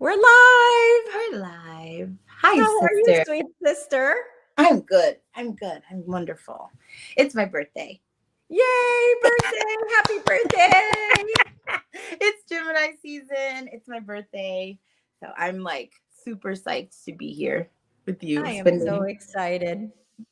We're live. We're live. Hi, How are you, sister. sweet sister? I'm good. I'm good. I'm wonderful. It's my birthday. Yay, birthday. Happy birthday. It's Gemini season. It's my birthday. So I'm like super psyched to be here with you I am so spending. excited.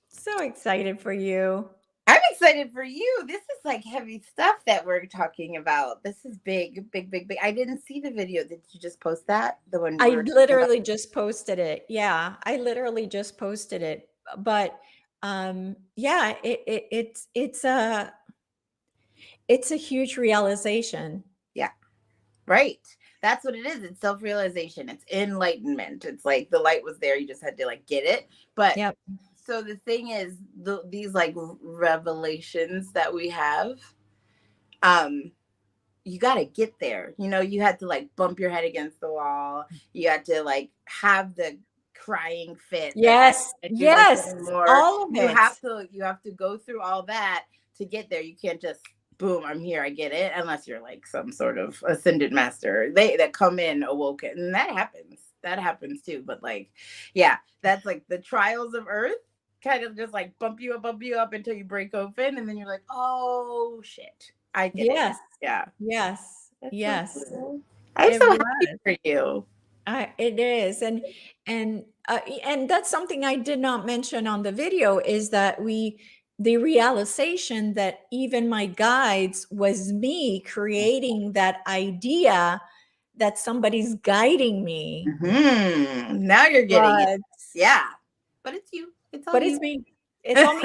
So excited for you. I'm excited for you. This is like heavy stuff that we're talking about. This is big, big, big, big. I didn't see the video. Did you just post that? The one I we were talking about? literally just posted it. Yeah, I literally just posted it. But yeah, it's a huge realization. Yeah. Right. That's what it is. It's self-realization. It's enlightenment. It's like the light was there. You just had to like get it. But Yep. so the thing is, these like revelations that we have, um, you got to get there. You know, you had to like bump your head against the wall. You had to like have the crying fit that I Yes. can't do this Yes. anymore. All of it. You have to go through all that to get there. You can't just boom, I'm here, I get it, unless you're like some sort of ascended master. They that come in awoken. And that happens. That happens too. But like, yeah, that's like the trials of earth kind of just like bump you up until you break open, and then you're like, oh shit, I get it. Yes. Yeah. Yes. That's so Yes. cool. I'm It so was. happy for you. It is, and that's something I did not mention on the video is that the realization that even my guides was me creating that idea that somebody's guiding me, Now you're getting it. but Yeah. But it's you. It's all it's you. me. It's all me.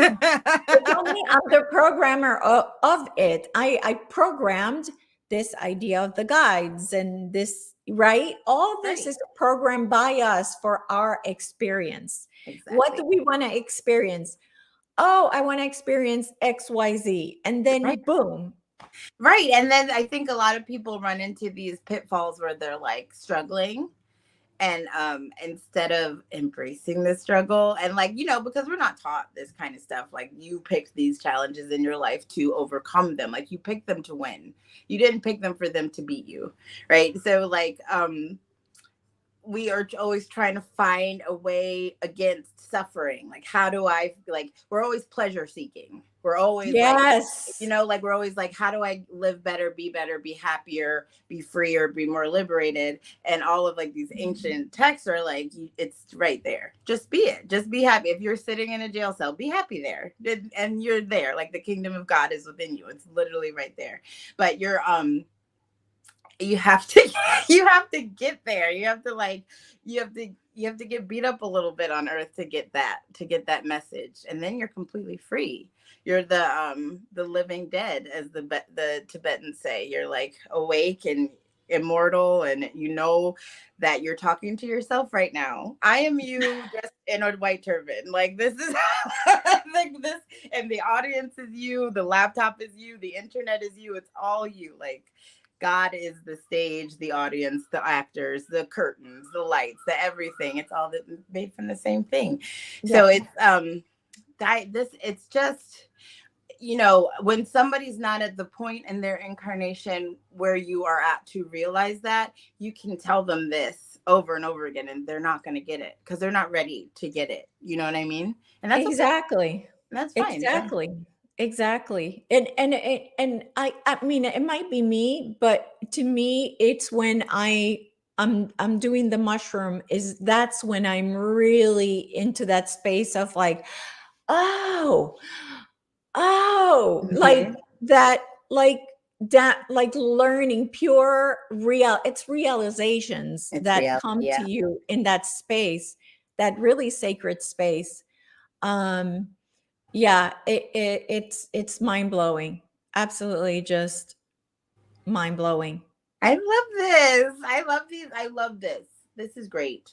It's all me. I'm the programmer of it. I programmed this idea of the guides and this, right? All this Right. is programmed by us for our experience. What Exactly. do we want to experience? Oh, I want to experience XYZ. And Right. then boom. Right. And then I think a lot of people run into these pitfalls where they're like struggling, and instead of embracing the struggle, and like, because we're not taught this kind of stuff, like you picked these challenges in your life to overcome them, like you picked them to win. You didn't pick them for them to beat you, right? So like we are always trying to find a way against suffering. Like, how do I, like, we're always pleasure seeking. We're always like, Yes. like we're always like, how do I live better, be happier, be freer, be more liberated? And all of like these ancient texts are like, it's right there. Just be it. Just be happy. If you're sitting in a jail cell, be happy there, and you're there. Like the kingdom of God is within you. It's literally right there. But you have to you have to get there. You have to like you have to get beat up a little bit on earth to get that message, and then you're completely free. You're the living dead, as the Tibetans say. You're like awake and immortal, and you know that you're talking to yourself right now. I am you, just in a white turban. Like, this is like this, and the audience is you, the laptop is you, the internet is you. It's all you. Like, God is the stage, the audience, the actors, the curtains, the lights, the everything. It's all made from the same thing. So Yeah. it's it's just, when somebody's not at the point in their incarnation where you are at to realize that, you can tell them this over and over again, and they're not going to get it because they're not ready to get it. You know what I mean? And that's okay. Exactly. That's fine. Exactly. Exactly. And I mean it might be me, but to me it's when I'm doing the mushroom, is that's when I'm really into that space of like, oh, oh, like Mhm. that, like that, like learning pure real, it's realizations It's that real. come to Yeah. you in that space, that really sacred space. um yeah, it's mind-blowing. Absolutely just mind-blowing. I love this. I love these. I love this. This is great.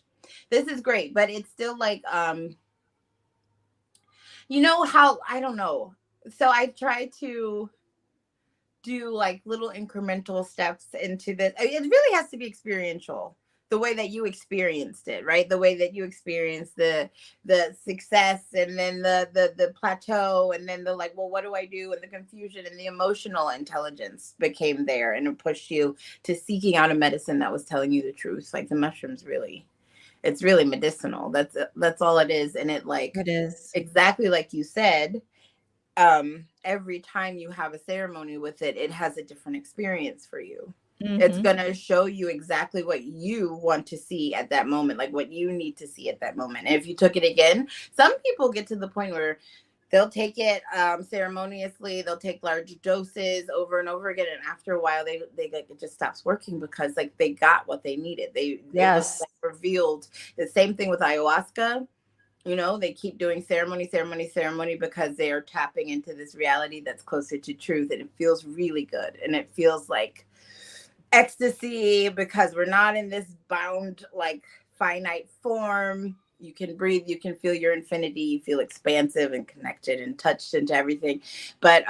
This is great. But it's still like, how, I don't know. So I try to do like little incremental steps into this. It really has to be experiential. the way that you experienced it, right? The way that you experienced the success, and then the plateau, and then the like, well, what do I do? And the confusion and the emotional intelligence became there, and it pushed you to seeking out a medicine that was telling you the truth. Like the mushrooms really, it's really medicinal. That's all it is. And it like It is. exactly like you said, every time you have a ceremony with it, it has a different experience for you. It's Mm-hmm. going to show you exactly what you want to see at that moment, like what you need to see at that moment. And if you took it again, some people get to the point where they'll take it ceremoniously, they'll take large doses over and over again, and after a while they like, it just stops working because like they got what they needed. It was Yes. like revealed. The same thing with ayahuasca. You know, they keep doing ceremony, ceremony, ceremony because they are tapping into this reality that's closer to truth, and it feels really good, and it feels like ecstasy because we're not in this bound like finite form. You can breathe, you can feel your infinity, you feel expansive and connected and touched into everything. But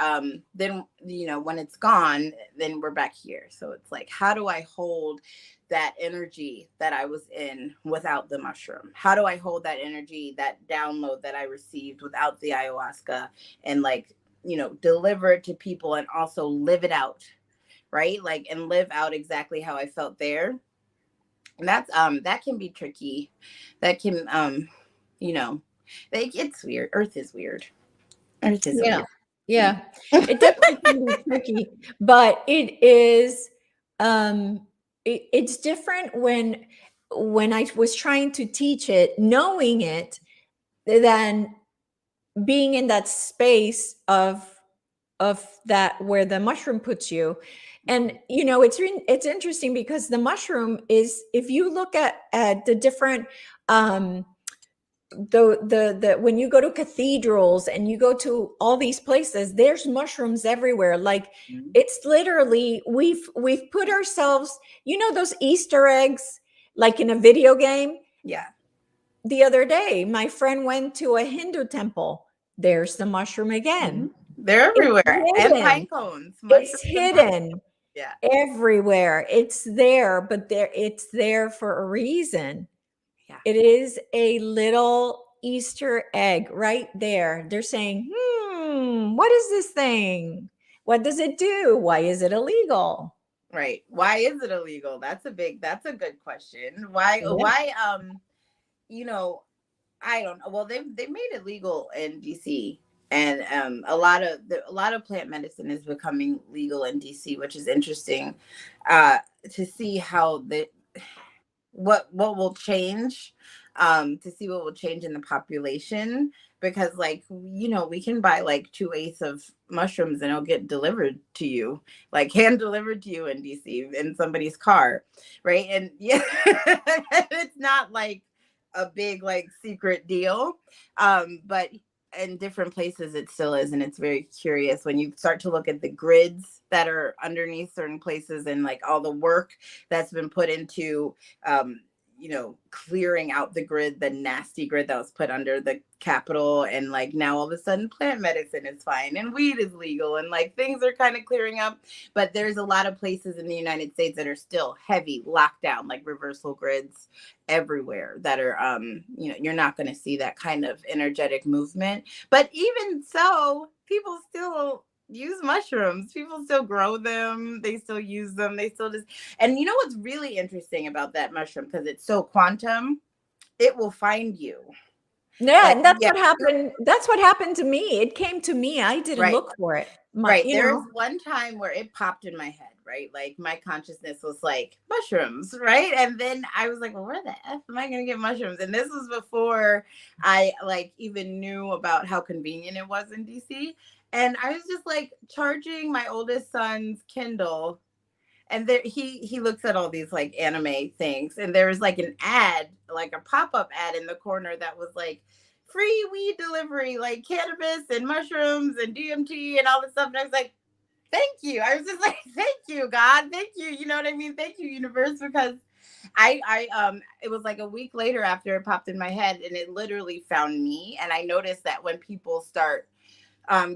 then, you know, when it's gone, then we're back here. So it's like, how do I hold that energy that I was in without the mushroom? How do I hold that energy, that download that I received without the ayahuasca, and like, you know, deliver it to people and also live it out, right? Like, and live out exactly how I felt there. And that's that can be tricky. That can you know, like, it's weird. Earth is weird. Earth is a Yeah. weird thing. Yeah. It definitely can be tricky, but it is it's different when I was trying to teach it, knowing it, than being in that space of that where the mushroom puts you. And you know, it's interesting because the mushroom is, if you look at the different the when you go to cathedrals and you go to all these places, there's mushrooms everywhere. Like, Mhm. it's literally, we've put ourselves, you know, those Easter eggs, like in a video game. Yeah. The other day my friend went to a Hindu temple. There's the mushroom Mm-hmm. again. They're It's everywhere. And pine hidden. cones, It's mushrooms and pine. hidden Yeah. everywhere. It's there, but it's there for a reason. Yeah. It is a little Easter egg right there. They're saying, what is this thing? What does it do? Why is it illegal? Right. Why is it illegal? That's a good question. Yeah. You know, I don't know. Well, they made it legal in DC, and a lot of plant medicine is becoming legal in DC, which is interesting uh, to see how the what will change, to see what will change in the population, because like, you know, we can buy like 2/8 of mushrooms and it'll get delivered to you, like hand delivered to you in DC in somebody's car, right? And yeah, it's not like a big like secret deal, but in different places it still is, and it's very curious when you start to look at the grids that are underneath certain places, and like all the work that's been put into um, you know, clearing out the grid, the nasty grid that was put under the Capitol. And like now all of a sudden plant medicine is fine and weed is legal, and like things are kind of clearing up. But there's a lot of places in the United States that are still heavy lockdown, like reversal grids everywhere, that are you know, you're not going to see that kind of energetic movement. But even so, people still use mushrooms. People still grow them. They still use them. They still just, and you know what's really interesting about that mushroom, because it's so quantum, it will find you. Yeah, Like, and that's yeah, what happened. That's what happened to me. It came to me. I didn't right. look for it. My, Right. you There was know, one time where it popped in my head, right? Like my consciousness was like mushrooms, right? And then I was like, well, where the F am I going to get mushrooms? And this was before I like even knew about how convenient it was in DC. And I was just like charging my oldest son's Kindle, and there he looks at all these like anime things, and there was like an ad, like a pop-up ad in the corner that was like free weed delivery, like cannabis and mushrooms and DMT and all this stuff. And I was like, thank you. I was just like, thank you, God, thank you, you know what I mean, thank you, universe. Because I it was like a week later after it popped in my head, and it literally found me. And I noticed that when people start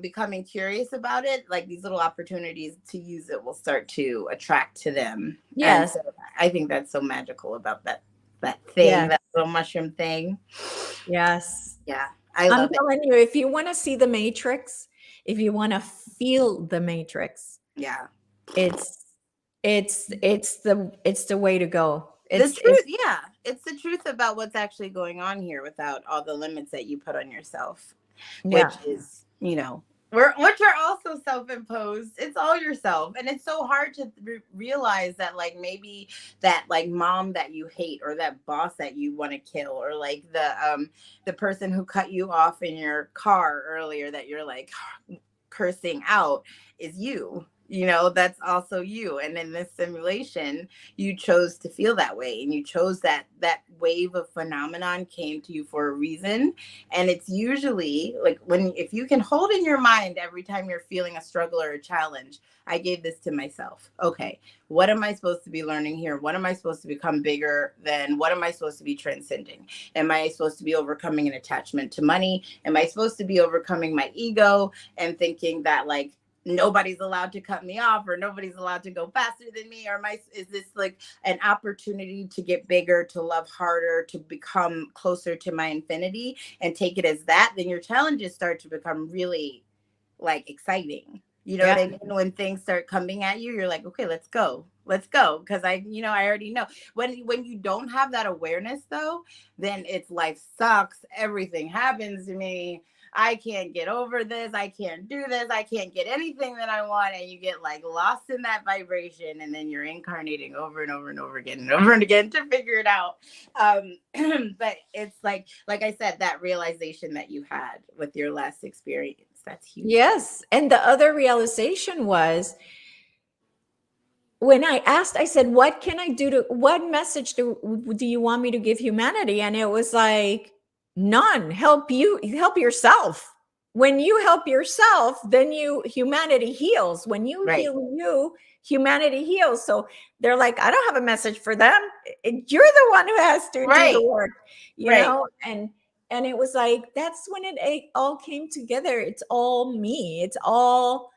becoming curious about it, like these little opportunities to use it will start to attract to them. And Yes. so I think that's so magical about that thing, Yes. that little mushroom thing. Yes. Yeah, I I'm love it. telling you, if you want to see the Matrix, if you want to feel the Matrix, Yeah. it's it's the way to go. The It's truth, yeah. It's the truth about what's actually going on here without all the limits that you put on yourself, which yeah. is, which are also self-imposed. It's all yourself. And it's so hard to realize that, like, maybe that, like, mom that you hate, or that boss that you want to kill, or like the person who cut you off in your car earlier that you're like cursing out is you. That's also you. And in this simulation, you chose to feel that way, and you chose that wave of phenomenon came to you for a reason. And it's usually like, if you can hold in your mind every time you're feeling a struggle or a challenge, I gave this to myself. Okay, what am I supposed to be learning here? What am I supposed to become bigger than? What am I supposed to be transcending? Am I supposed to be overcoming an attachment to money? Am I supposed to be overcoming my ego and thinking that, like, nobody's allowed to cut me off, or nobody's allowed to go faster than me? Or is this like an opportunity to get bigger, to love harder, to become closer to my infinity, and take it as that? Then your challenges start to become really, like, exciting. You know what Yeah. I mean? When things start coming at you, you're like, okay, let's go. Because I already know. When you don't have that awareness, though, then it's life sucks. Everything happens to me. I can't get over this. I can't do this. I can't get anything that I want. And you get, like, lost in that vibration. And then you're incarnating over and over and over again and over and again to figure it out. But it's like I said, that realization that you had with your last experience, that's huge. Yes. And the other realization was when I asked, I said, what can I do what message do you want me to give humanity? And it was like, none. Help yourself. When you help yourself, then humanity heals. When you Right. heal you, humanity heals. So they're like, I don't have a message for them. You're the one who has to do the Right. work, Right. and it was like, that's when it all came together. It's all me. It's all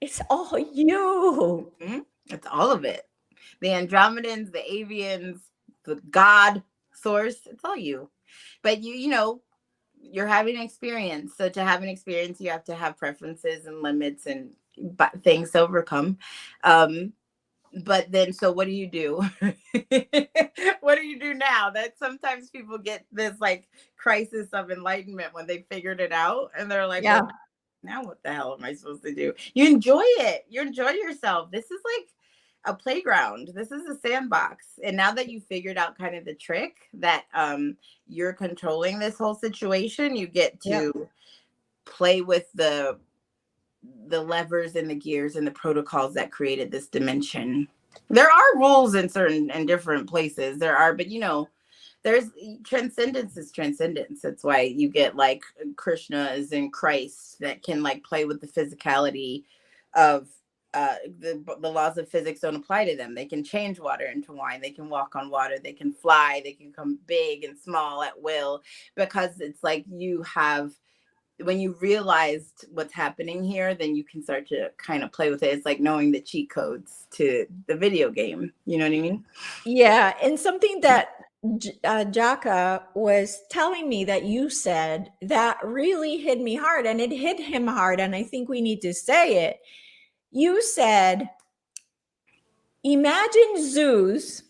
you. Mm-hmm. It's all of it. The Andromedans, the Avians, the God source, it's all you. But you're having an experience. So to have an experience, you have to have preferences and limits and things to overcome. But then, so what do you do? What do you do now? That sometimes people get this, like, crisis of enlightenment when they figured it out, and they're like, Yeah. well, now what the hell am I supposed to do? You enjoy it. You enjoy yourself. This is like a playground. This is a sandbox. And now that you figured out kind of the trick that you're controlling this whole situation, you get Yeah. to play with the levers and the gears and the protocols that created this dimension. There are rules in certain and different places. There are, but there's transcendence is transcendence. That's why you get, like, Krishnas and Christ that can, like, play with the physicality of the laws of physics don't apply to them. They can change water into wine. They can walk on water. They can fly. They can come big and small at will, because it's like when you realized what's happening here, then you can start to kind of play with it. It's like knowing the cheat codes to the video game. You know what I mean? Yeah, and something that Jaka was telling me that you said that really hit me hard, and it hit him hard, and I think we need to say it. You said, imagine Zeus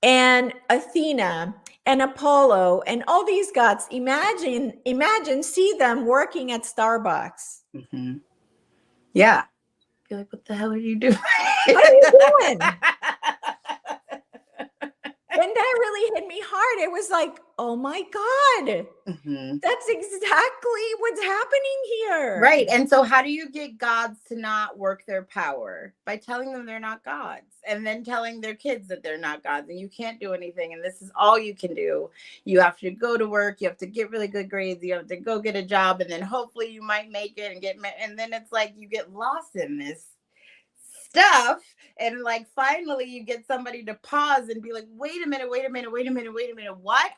and Athena and Apollo and all these gods. Imagine, see them working at Starbucks. Mm-hmm. Yeah. You're like, what the hell are you doing? What are you doing? And that really hit me hard. It was like, oh my God, Mm-hmm. that's exactly what's happening here. Right. And so how do you get gods to not work their power? By telling them they're not gods, and then telling their kids that they're not gods, and you can't do anything, and this is all you can do. You have to go to work, you have to get really good grades, you have to go get a job, and then hopefully you might make it and then it's like you get lost in this stuff, and, like, finally you get somebody to pause and be like, wait a minute, what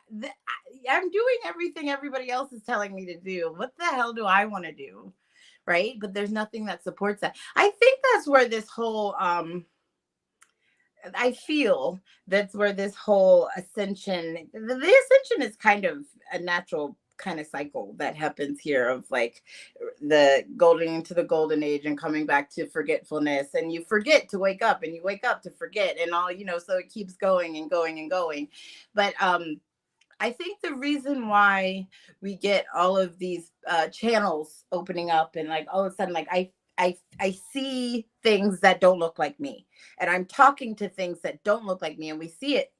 I'm doing everything everybody else is telling me to do. What the hell do I want to do? Right? But there's nothing that supports that. I think that's where this whole I feel that's where this whole ascension, the ascension is kind of a natural kind of cycle that happens here of like the golden into the golden age and coming back to forgetfulness, and you forget to wake up and you wake up to forget and all, so it keeps going and going and going. But I think the reason why we get all of these channels opening up and like all of a sudden, like I see things that don't look like me, and I'm talking to things that don't look like me, and we see it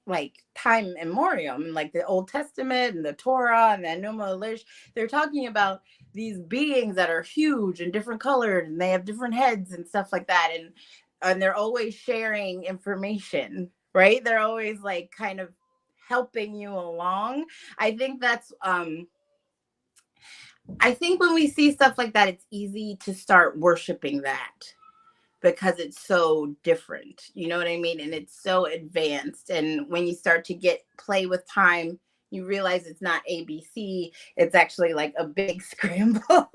like time immemorial, like the Old Testament and the Torah and the Enuma Elish. They're talking about these beings that are huge and different colored, and they have different heads and stuff like that, and they're always sharing information, right? They're always like kind of helping you along. I think that's I think when we see stuff like that, it's easy to start worshiping that because it's so different. You know what I mean? And it's so advanced. And when you start to play with time, you realize it's not ABC. It's actually like a big scramble.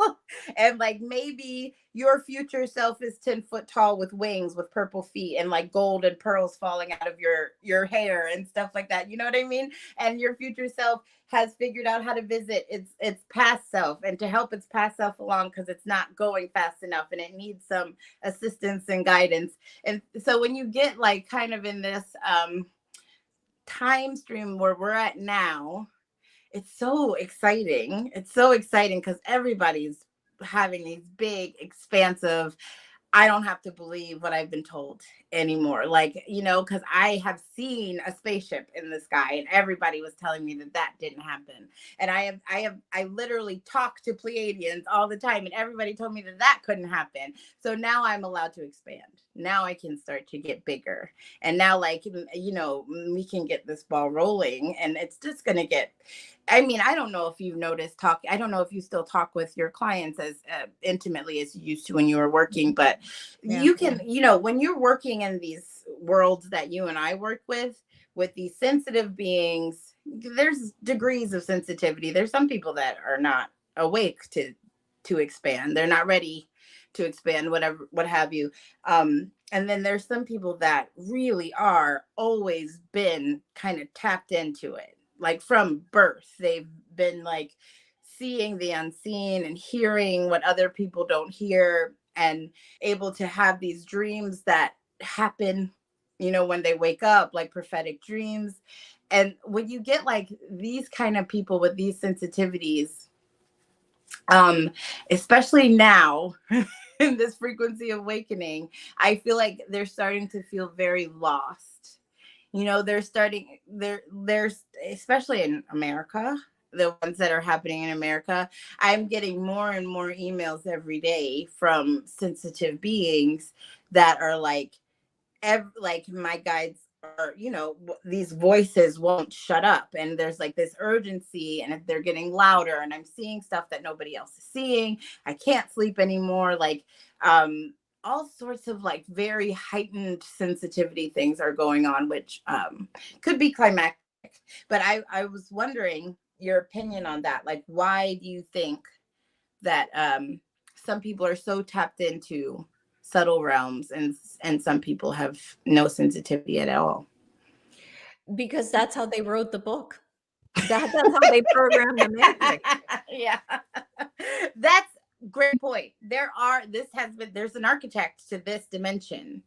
And like maybe your future self is 10 foot tall with wings, with purple feet, and like gold and pearls falling out of your hair and stuff like that. You know what I mean? And your future self has figured out how to visit its past self and to help its past self along because it's not going fast enough and it needs some assistance and guidance. And so when you get like kind of in this time stream where we're at now, it's so exciting. It's so exciting because everybody's having these big, expansive, I don't have to believe what I've been told anymore. Like, because I have seen a spaceship in the sky and everybody was telling me that didn't happen. And I literally talk to Pleiadians all the time and everybody told me that couldn't happen. So now I'm allowed to expand. Now I can start to get bigger. And now, like, we can get this ball rolling, and it's just going to get, I mean, I don't know if you've noticed I don't know if you still talk with your clients as intimately as you used to when you were working, but you can, when you're working in these worlds that you and I work with these sensitive beings, there's degrees of sensitivity. There's some people that are not awake to expand. They're not ready to expand, whatever, what have you. And then there's some people that really are always been kind of tapped into it. Like from birth, they've been like seeing the unseen and hearing what other people don't hear and able to have these dreams that happen, when they wake up, like prophetic dreams. And when you get like these kind of people with these sensitivities, especially now in this frequency awakening, I feel like they're starting to feel very lost. There's especially in America, the ones that are happening in America, I'm getting more and more emails every day from sensitive beings that are like, like my guides are, these voices won't shut up, and there's like this urgency, and they're getting louder, and I'm seeing stuff that nobody else is seeing. I can't sleep anymore. Like, all sorts of like very heightened sensitivity things are going on, which could be climactic. But I was wondering your opinion on that. Like, why do you think that some people are so tapped into subtle realms and some people have no sensitivity at all? Because that's how they wrote the book. That's how they programmed the matrix. Yeah. That's great point. There's an architect to this dimension,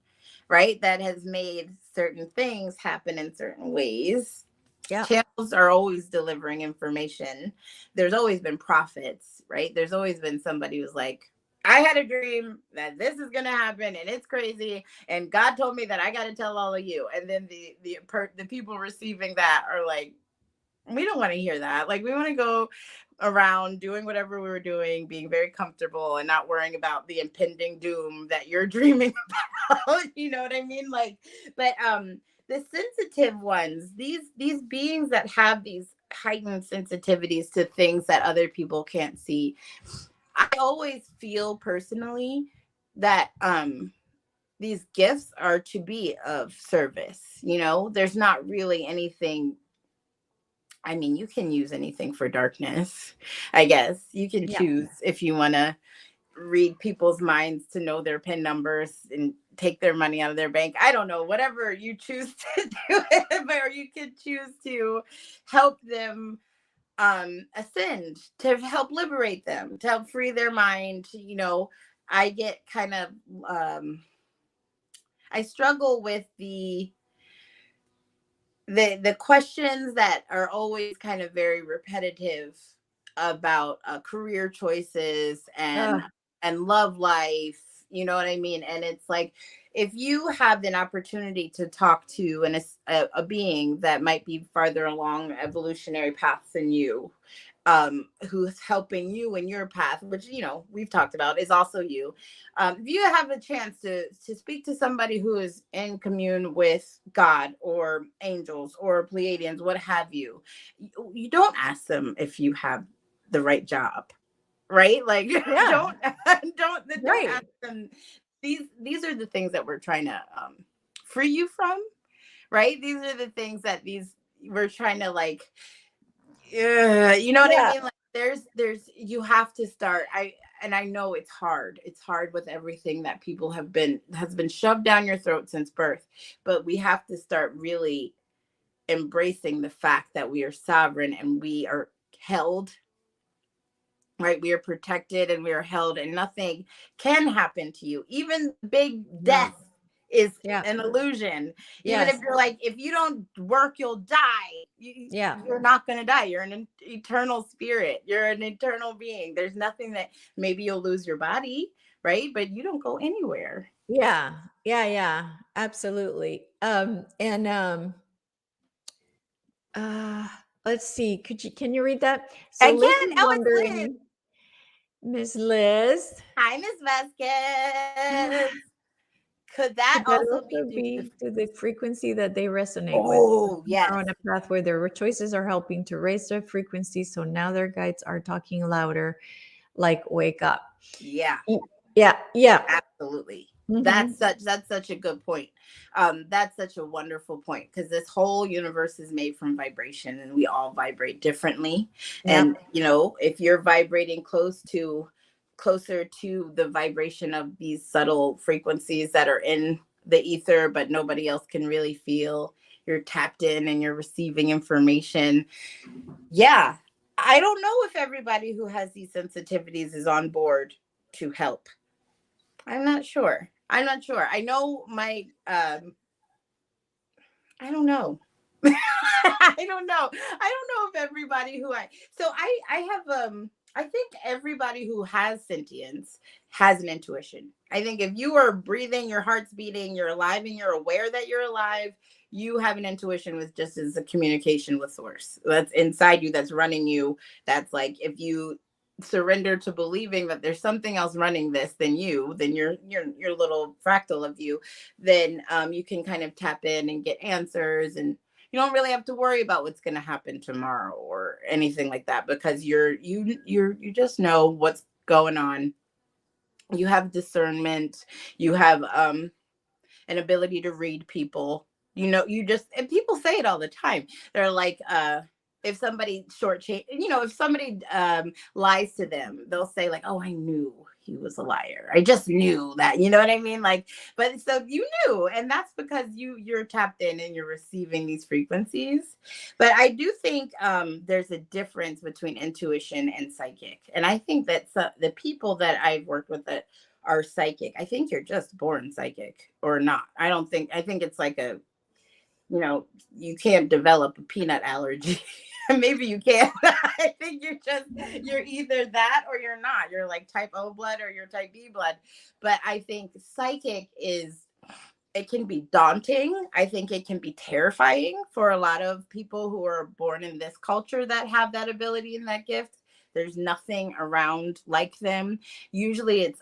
right? That has made certain things happen in certain ways. Yeah. Channels are always delivering information. There's always been prophets, right? There's always been somebody who's like, I had a dream that this is going to happen and it's crazy. And God told me that I got to tell all of you. And then the people receiving that are like, we don't want to hear that. Like, we want to go around doing whatever we were doing, being very comfortable and not worrying about the impending doom that you're dreaming about. You know what I mean? Like, but the sensitive ones, these beings that have these heightened sensitivities to things that other people can't see, I always feel personally that these gifts are to be of service. There's not really anything I mean, you can use anything for darkness. I guess you can Yeah. choose if you want to read people's minds to know their PIN numbers and take their money out of their bank. I don't know, whatever you choose to do, or you could choose to help them ascend, to help liberate them, to help free their mind. I get kind of I struggle with the questions that are always kind of very repetitive about career choices Uh, and love life. You know what I mean? And it's like, if you have an opportunity to talk to a being that might be farther along evolutionary paths than you, who's helping you in your path, which we've talked about is also you. If you have a chance to speak to somebody who is in commune with God or angels or Pleiadians, what have you, you don't ask them if you have the right job, right? Like, yeah. don't Right. ask them. These are the things that we're trying to free you from, right? These are the things that we're trying to, like, yeah, you know what I Yeah. mean? Like, there's you have to start. I know it's hard. It's hard with everything that people has been shoved down your throat since birth. But we have to start really embracing the fact that we are sovereign and we are held, right? We are protected and we are held, and nothing can happen to you. Even big No. death is Yeah. an illusion. Even if Yes. you're like, if you don't work, you'll die. Yeah. You're not going to die. You're an eternal spirit. You're an eternal being. There's nothing that, maybe you'll lose your body, right? But you don't go anywhere. Yeah. Yeah. Yeah. Absolutely. And uh let's see. Can you read that? So I Liz can. is Oh, it's Liz. wondering, Miss Liz, Hi, Miss Vasquez. Could that could that also be also due to? be to the frequency that they resonate with? Oh, Are yes. on a path where their choices are helping to raise their frequency, so now their guides are talking louder, like wake up. Yeah. Y- Yeah, yeah. Absolutely. Hmm. That's such a good point. That's such a wonderful point, because this whole universe is made from vibration and we all vibrate differently. And Yep. if you're vibrating closer to the vibration of these subtle frequencies that are in the ether, but nobody else can really feel, you're tapped in and you're receiving information. Yeah. I don't know if everybody who has these sensitivities is on board to help. I'm not sure. I'm not sure. I know my I don't know. I don't know. I don't know if everybody who I have I think everybody who has sentience has an intuition. I think if you are breathing, your heart's beating, you're alive and you're aware that you're alive, you have an intuition, with just as a communication with source. That's inside you, that's running you. That's like, if you surrender to believing that there's something else running this than you, then your little fractal of you, then you can kind of tap in and get answers, and you don't really have to worry about what's going to happen tomorrow or anything like that, because you just know what's going on. You have discernment. You have an ability to read people. You just, and people say it all the time. They're like, if somebody if somebody lies to them, they'll say like, "Oh, I knew he was a liar. I just knew that." You know what I mean? Like, but so you knew, and that's because you're tapped in and you're receiving these frequencies. But I do think there's a difference between intuition and psychic, and I think that the people that I've worked with that are psychic, I think you're just born psychic or not. I think it's like you can't develop a peanut allergy. Maybe you can. I think you're either that or you're not. You're like type O blood or you're type B blood. But I think psychic it can be daunting. I think it can be terrifying for a lot of people who are born in this culture that have that ability and that gift. There's nothing around like them. Usually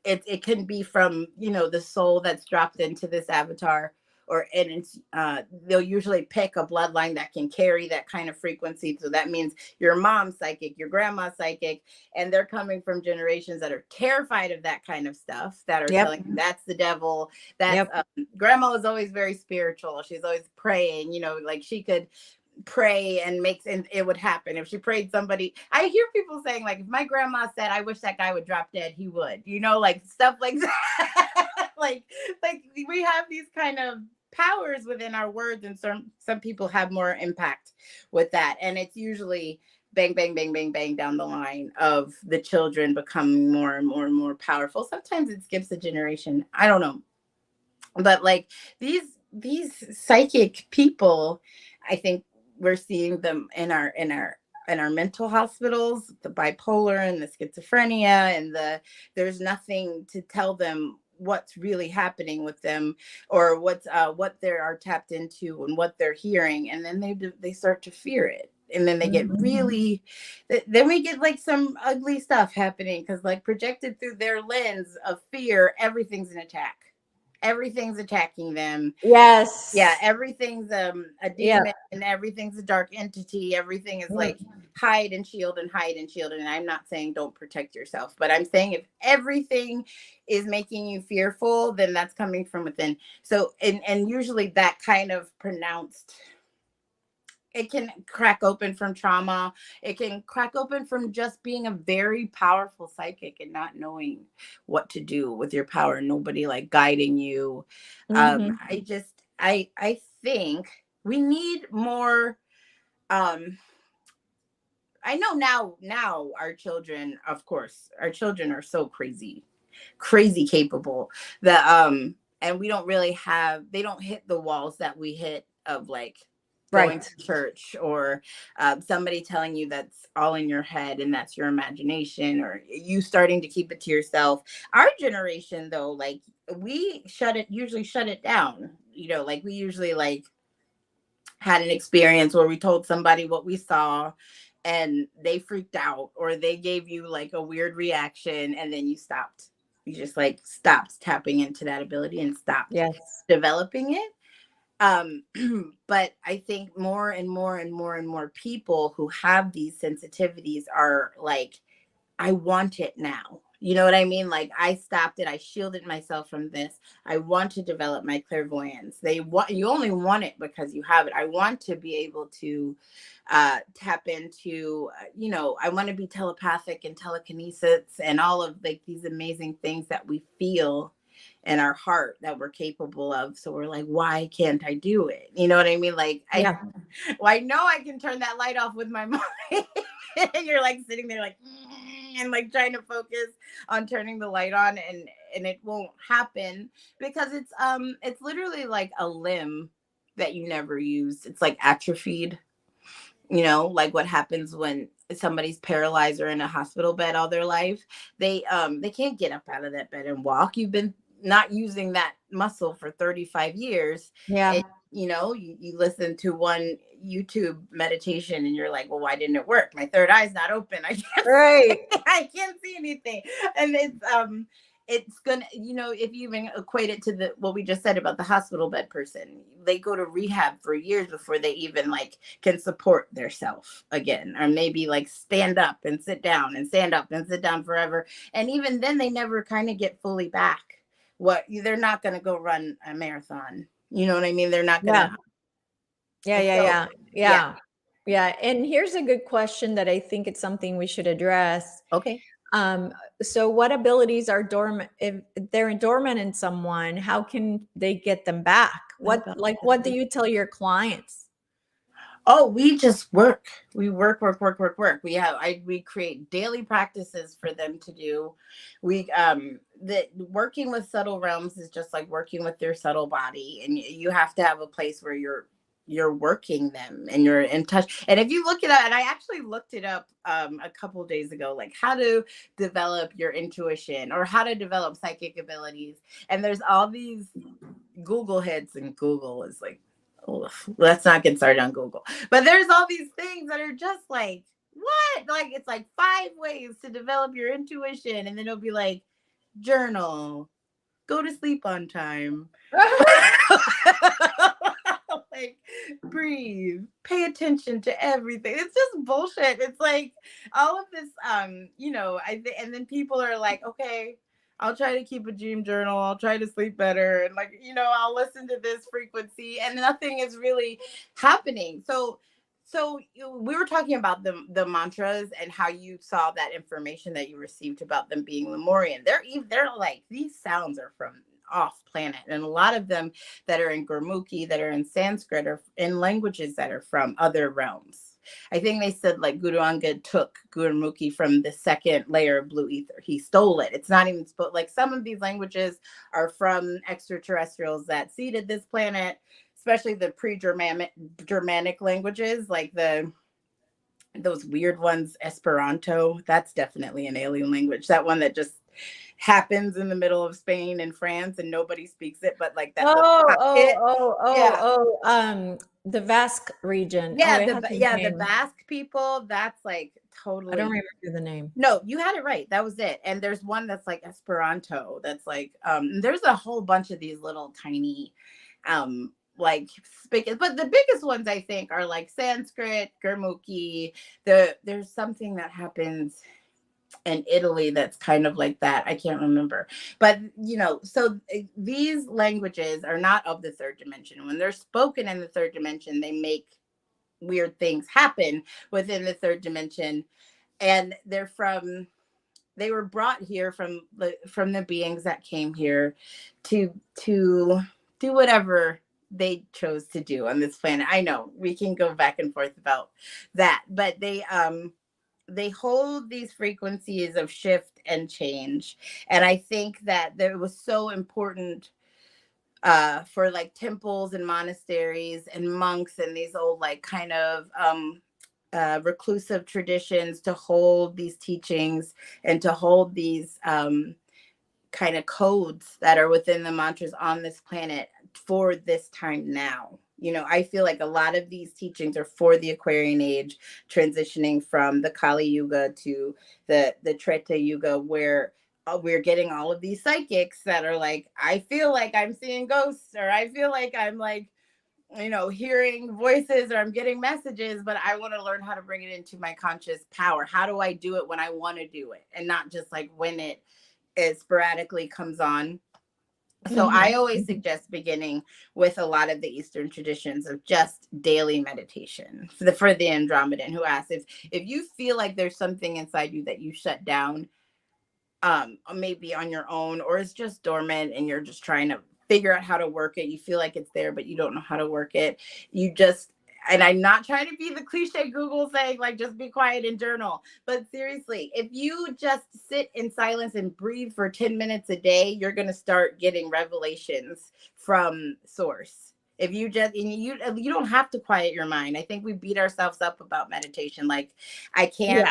it can be from the soul that's dropped into this avatar, and it's they'll usually pick a bloodline that can carry that kind of frequency. So that means your mom's psychic, your grandma's psychic, and they're coming from generations that are terrified of that kind of stuff, that are Yep. telling you that's the devil. That's Yep. grandma was always very spiritual. She's always praying, like she could pray and it would happen. If she prayed somebody, I hear people saying like, if my grandma said, I wish that guy would drop dead, he would, like stuff like that. like we have these kind of powers within our words, and some people have more impact with that. And it's usually bang, bang, bang, bang, bang down the line of the children becoming more and more and more powerful. Sometimes it skips a generation. I don't know. But like these psychic people, I think we're seeing them in our mental hospitals, the bipolar and the schizophrenia, and there's nothing to tell them what's really happening with them, or what they are tapped into and what they're hearing, and then they start to fear it, and then they get really, then we get like some ugly stuff happening, because like projected through their lens of fear, everything's an attack. Everything's attacking them. Yes. Yeah, everything's a Yeah. demon, and everything's a dark entity. Everything is like hide and shield and hide and shield. And I'm not saying don't protect yourself, but I'm saying if everything is making you fearful, then that's coming from within. So and usually that kind of pronounced, it can crack open from trauma. It can crack open from just being a very powerful psychic and not knowing what to do with your power. Nobody like guiding you. I think we need more. I know now our children, of course, our children are so crazy capable that and we don't really they don't hit the walls that we hit of like going to church, or somebody telling you that's all in your head and that's your imagination, or you starting to keep it to yourself. Our generation though, like we usually shut it down, like we usually like had an experience where we told somebody what we saw and they freaked out, or they gave you like a weird reaction, and then you just like stopped tapping into that ability and stopped developing it. But I think more and more and more and more people who have these sensitivities are like, I want it now. You know what I mean? Like I stopped it. I shielded myself from this. I want to develop my clairvoyance. You only want it because you have it. I want to be able to tap into, I want to be telepathic and telekinesis and all of like these amazing things that we feel in our heart that we're capable of. So we're like, why can't I do it? You know what I mean? Like I know I can turn that light off with my mind. And you're like sitting there like, and like trying to focus on turning the light on, and it won't happen because it's literally like a limb that you never used. It's like atrophied, like what happens when somebody's paralyzed or in a hospital bed all their life. They can't get up out of that bed and walk. You've been not using that muscle for 35 years. And, you listen to one YouTube meditation and you're like, well, why didn't it work? My third eye's not open. I can't see anything. And it's gonna, if you even equate it to what we just said about the hospital bed person, they go to rehab for years before they even like can support their self again, or maybe like stand up and sit down and stand up and sit down forever. And even then they never kind of get fully back. They're not going to go run a marathon. You know what I mean? They're not going to. Yeah. And here's a good question that I think it's something we should address. Okay. So what abilities are dormant? If they're dormant in someone, how can they get them back? What do you tell your clients? Oh, we just work. We work. We create daily practices for them to do. Working with subtle realms is just like working with their subtle body, and you have to have a place where you're working them and you're in touch. And if you look it up, and I actually looked it up a couple of days ago, like how to develop your intuition or how to develop psychic abilities. And there's all these Google hits, and Google is like, let's not get started on Google. But there's all these things that are just like, what? Like, it's like 5 ways to develop your intuition. And then it'll be like, journal, go to sleep on time. Like, breathe, pay attention to everything. It's just bullshit. It's like all of this, and then people are like, okay, I'll try to keep a dream journal. I'll try to sleep better. And like, I'll listen to this frequency, and nothing is really happening. So So we were talking about the mantras and how you saw that information that you received about them being Lemurian. They're like, these sounds are from off planet, and a lot of them that are in Gurmukhi, that are in Sanskrit, are in languages that are from other realms. I think they said like Guru Angad took Gurmukhi from the second layer of blue ether. He stole it. It's not even like some of these languages are from extraterrestrials that seeded this planet, especially the pre-Germanic languages, like those weird ones, Esperanto. That's definitely an alien language. That one that just happens in the middle of Spain and France and nobody speaks it, but like that little pocket. Yeah. The Basque region. Oh, Yeah, it has a the name. Basque people, that's like I don't totally. remember the name. No, you had it right. That was it. And there's one that's like Esperanto. That's like there's a whole bunch of these little tiny like but the biggest ones I think are like Sanskrit, Gurmukhi. There's something that happens in Italy that's kind of like that. I can't remember. But so these languages are not of the third dimension. When they're spoken in the third dimension, they make weird things happen within the third dimension. And they were brought here from the beings that came here to do whatever they chose to do on this planet. I know we can go back and forth about that, but they hold these frequencies of shift and change. And I think that it was so important for like temples and monasteries and monks and these old like kind of reclusive traditions to hold these teachings and to hold these kind of codes that are within the mantras on this planet for this time now. I feel like a lot of these teachings are for the Aquarian age, transitioning from the Kali Yuga to the Treta Yuga, where we're getting all of these psychics that are like, I feel like I'm seeing ghosts, or I feel like I'm like, hearing voices, or I'm getting messages, but I want to learn how to bring it into my conscious power. How do I do it when I want to do it, and not just like when it sporadically comes on? So I always suggest beginning with a lot of the Eastern traditions of just daily meditation. For the Andromedan who asks, if you feel like there's something inside you that you shut down, maybe on your own, or it's just dormant and you're just trying to figure out how to work it, you feel like it's there but you don't know how to work it, and I'm not trying to be the cliche Google saying like just be quiet and journal, but seriously, if you just sit in silence and breathe for 10 minutes a day, you're going to start getting revelations from source. If you just, and you don't have to quiet your mind. I think we beat ourselves up about meditation, like I can't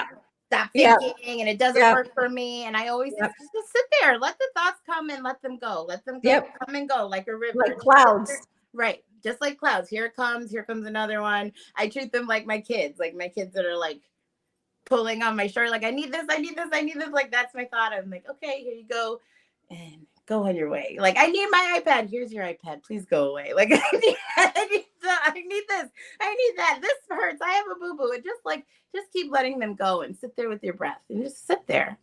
stop thinking and it doesn't work for me. And I always just sit there, let the thoughts come and let them go, come and go like a river, like clouds. Right, just like clouds. Here comes another one. I treat them like my kids that are like pulling on my shirt, like I need this, like that's my thought. I'm like, okay, here you go, and go on your way. Like, I need my iPad. Here's your iPad. Please go away. Like, I need this. I need that. This hurts. I have a boo-boo. And just keep letting them go and sit there with your breath and just sit there.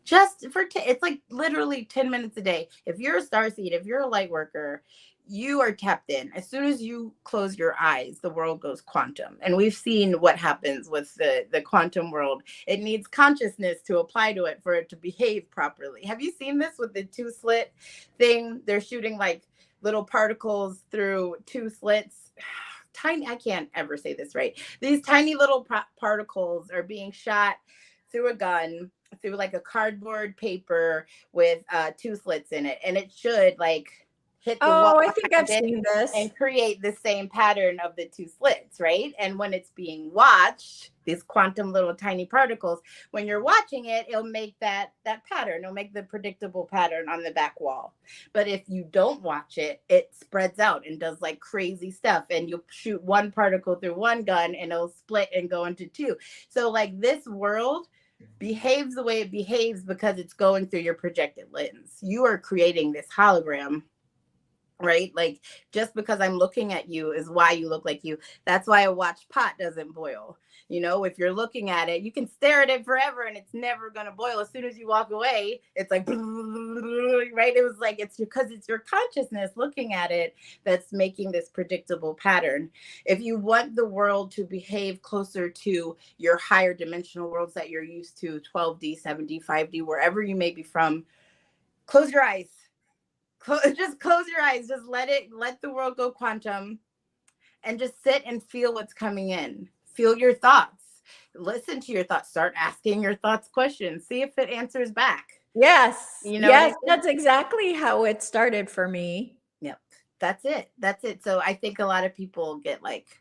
Just for it's like literally 10 minutes a day. If you're a starseed, if you're a light worker, you are tapped in. As soon as you close your eyes, the world goes quantum. And we've seen what happens with the quantum world. It needs consciousness to apply to it for it to behave properly. Have you seen this with the two slit thing? They're shooting like little particles through two slits. Tiny, I can't ever say this right. These tiny little particles are being shot through a gun, through like a cardboard paper with two slits in it. And it should like hit the wall. I think I've seen this. And create the same pattern of the two slits, right? And when it's being watched, these quantum little tiny particles, when you're watching it, it'll make that pattern. It'll make the predictable pattern on the back wall. But if you don't watch it, it spreads out and does like crazy stuff. And you'll shoot one particle through one gun and it'll split and go into two. So like this world behaves the way it behaves because it's going through your projected lens. You are creating this hologram right? Like, just because I'm looking at you is why you look like you. That's why a watch pot doesn't boil. You know, if you're looking at it, you can stare at it forever and it's never going to boil. As soon as you walk away, it's like, right? It was like, it's because it's your consciousness looking at it that's making this predictable pattern. If you want the world to behave closer to your higher dimensional worlds that you're used to, 12D, 7D, 5D, wherever you may be from, close your eyes. Just close your eyes. Just let the world go quantum and just sit and feel what's coming in. Feel your thoughts. Listen to your thoughts. Start asking your thoughts questions. See if it answers back. Yes. You know Yes, what I mean? that's exactly how it started for me. Yep. That's it. That's it. So I think a lot of people get like,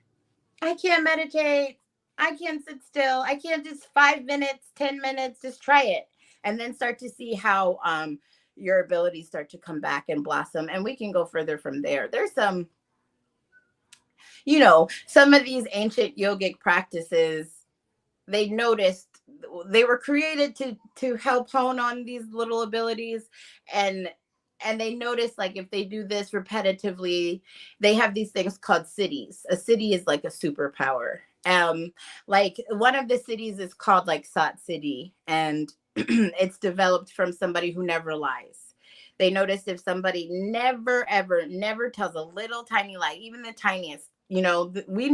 I can't meditate. I can't sit still. I can't just 5 minutes, 10 minutes, just try it. And then start to see how your abilities start to come back and blossom. And we can go further from there. There's some, you know, some of these ancient yogic practices, they noticed they were created to help hone on these little abilities, and they noticed, like, if they do this repetitively, they have these things called cities. A city is like a superpower. Like, one of the cities is called like Sat City, and it's developed from somebody who never lies. They noticed if somebody never tells a little tiny lie, even the tiniest, you know, we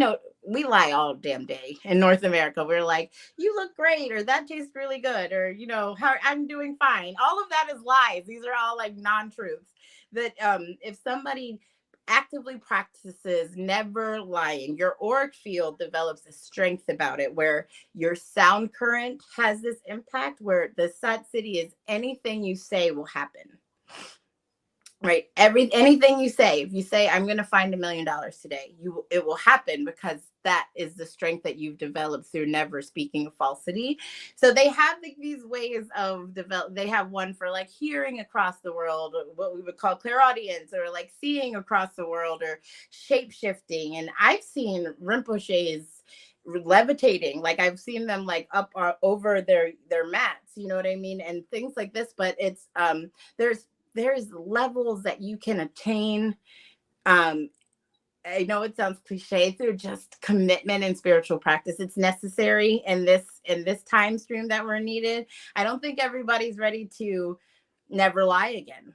lie all damn day in North America. We're like, you look great, or that tastes really good, or, you know, how I'm doing fine. All of that is lies. These are all like non-truths. That if somebody actively practices never lying, your auric field develops a strength about it, where your sound current has this impact, where the Sat City is anything you say will happen. Right. Anything you say, if you say, I'm going to find $1 million today, it will happen, because that is the strength that you've developed through never speaking falsity. So they have these ways of they have one for like hearing across the world, or what we would call clairaudience, or like seeing across the world, or shape shifting. And I've seen Rinpoches levitating, like I've seen them like up over their mats, you know what I mean, and things like this. But it's there's levels that you can attain. I know it sounds cliche, through just commitment and spiritual practice. It's necessary in this time stream that we're needed. I don't think everybody's ready to never lie again.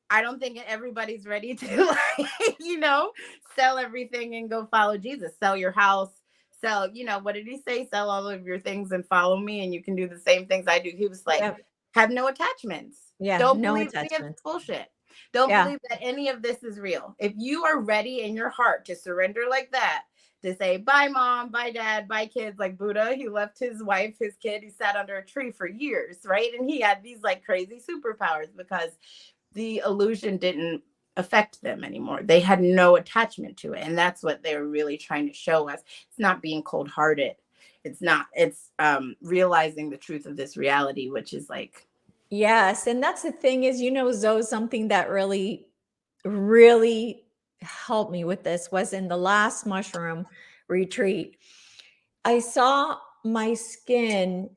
I don't think everybody's ready to, like, you know, sell everything and go follow Jesus. Sell your house, sell, you know, what did he say? Sell all of your things and follow me, and you can do the same things I do. He was like, Yep. have no attachments. Yeah, Don't no believe any of this attachments. bullshit. Don't Yeah. believe that any of this is real. If you are ready in your heart to surrender like that, to say, bye, mom, bye, dad, bye, kids, like Buddha, he left his wife, his kid, he sat under a tree for years, right? And he had these like crazy superpowers because the illusion didn't affect them anymore. They had no attachment to it. And that's what they were really trying to show us. It's not being cold-hearted. It's not. It's realizing the truth of this reality, which is like, Yes, and that's the thing is, you know, Zoe, something that really, really helped me with this was in the last mushroom retreat. I saw my skin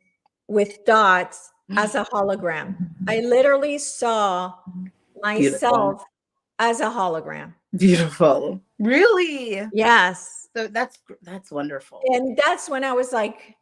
with dots as a hologram. I literally saw beautiful. myself as a hologram. Beautiful. Really? Yes. So that's wonderful. And that's when I was like,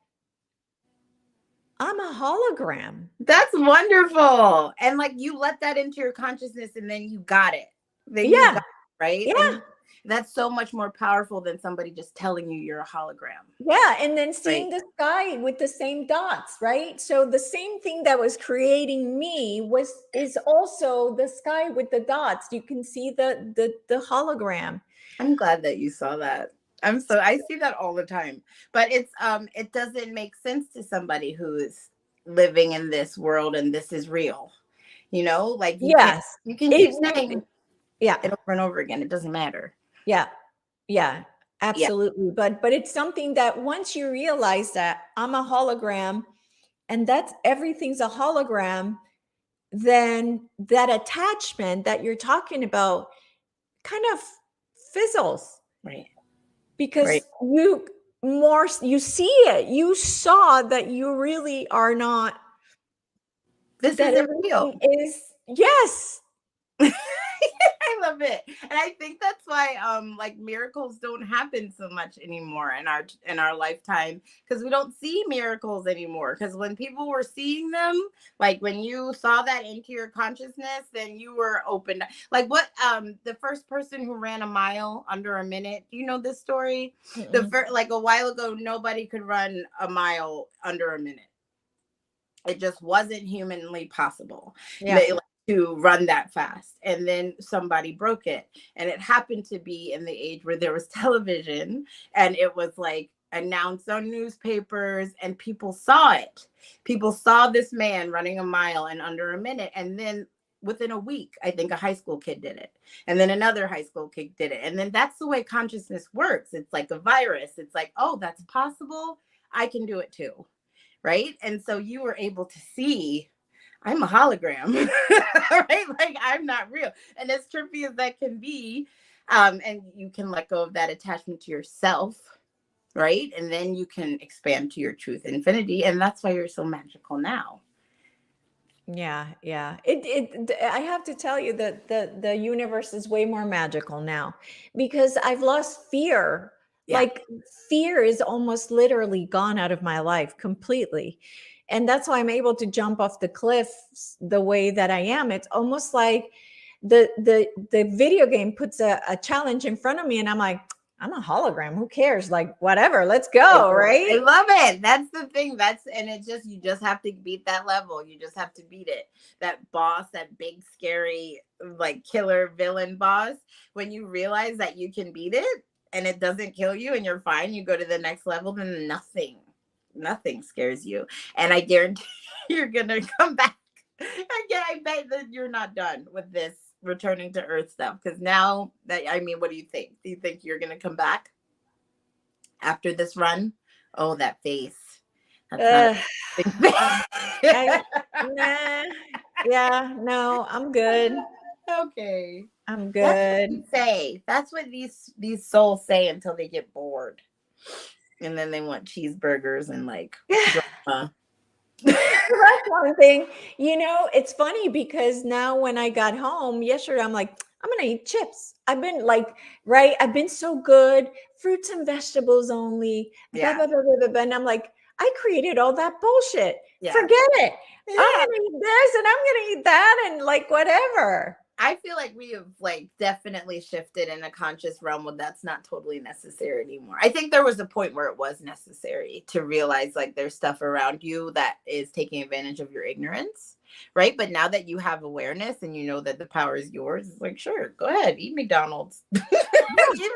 I'm a hologram. That's wonderful. And like, you let that into your consciousness, and then you got it. Then you got Yeah. it, right? Yeah. And that's so much more powerful than somebody just telling you you're a hologram. Yeah, and then seeing Right. the sky with the same dots, right? So the same thing that was creating me is also the sky with the dots. You can see the hologram. I'm glad that you saw that. I see that all the time. But it's it doesn't make sense to somebody who's living in this world and this is real. You know, like Yes. you can keep saying Yeah. it over and over again. It doesn't matter. Yeah. Yeah. Yeah. Absolutely. But it's something that once you realize that I'm a hologram and that's everything's a hologram, then that attachment that you're talking about kind of fizzles. Right. Because you see it, you saw that you really are not, This that isn't real. everything is, yes. I love it. And I think that's why like miracles don't happen so much anymore in our lifetime, because we don't see miracles anymore. Because when people were seeing them, like when you saw that into your consciousness, then you were open. Like what the first person who ran a mile under a minute, you know this story? The first, like a while ago, nobody could run a mile under a minute. It just wasn't humanly possible. Yeah. To run that fast. And then somebody broke it. And it happened to be in the age where there was television, and it was like announced on newspapers, and people saw it. People saw this man running a mile in under a minute. And then within a week, I think a high school kid did it. And then another high school kid did it. And then that's the way consciousness works. It's like a virus. It's like, oh, that's possible. I can do it too. Right. And so you were able to see, I'm a hologram, right? Like I'm not real. And as trippy as that can be, and you can let go of that attachment to yourself, right? And then you can expand to your truth infinity. And that's why you're so magical now. Yeah, yeah. I have to tell you that the universe is way more magical now, because I've lost fear. Yeah. Like fear is almost literally gone out of my life completely. And that's why I'm able to jump off the cliff the way that I am. It's almost like the video game puts a challenge in front of me, and I'm like, I'm a hologram. Who cares? Like, whatever, let's go. Right. I love it. That's the thing. And it's just, you just have to beat that level. You just have to beat it. That boss, that big, scary, like killer villain boss, when you realize that you can beat it and it doesn't kill you and you're fine, you go to the next level, then nothing scares you. And I guarantee you're going to come back. Again, I bet that you're not done with this returning to Earth stuff, because now that, I mean, what do you think? Do you think you're gonna come back after this run? Oh, that face. That's not yeah, no, I'm good. Okay, I'm good. That's what these souls say until they get bored, and then they want cheeseburgers and like drama. That's one thing. You know, it's funny because now when I got home yesterday, I'm like, I'm gonna eat chips. I've been like, right? I've been so good, fruits and vegetables only. Yeah. Blah, blah, blah, blah, blah. And I'm like, I created all that bullshit. Yeah. Forget it. Yeah. I'm gonna eat this and I'm gonna eat that and like whatever. I feel like we have like definitely shifted in a conscious realm where that's not totally necessary anymore. I think there was a point where it was necessary to realize like there's stuff around you that is taking advantage of your ignorance, right? But now that you have awareness and you know that the power is yours, it's like, sure, go ahead, eat McDonald's. Eat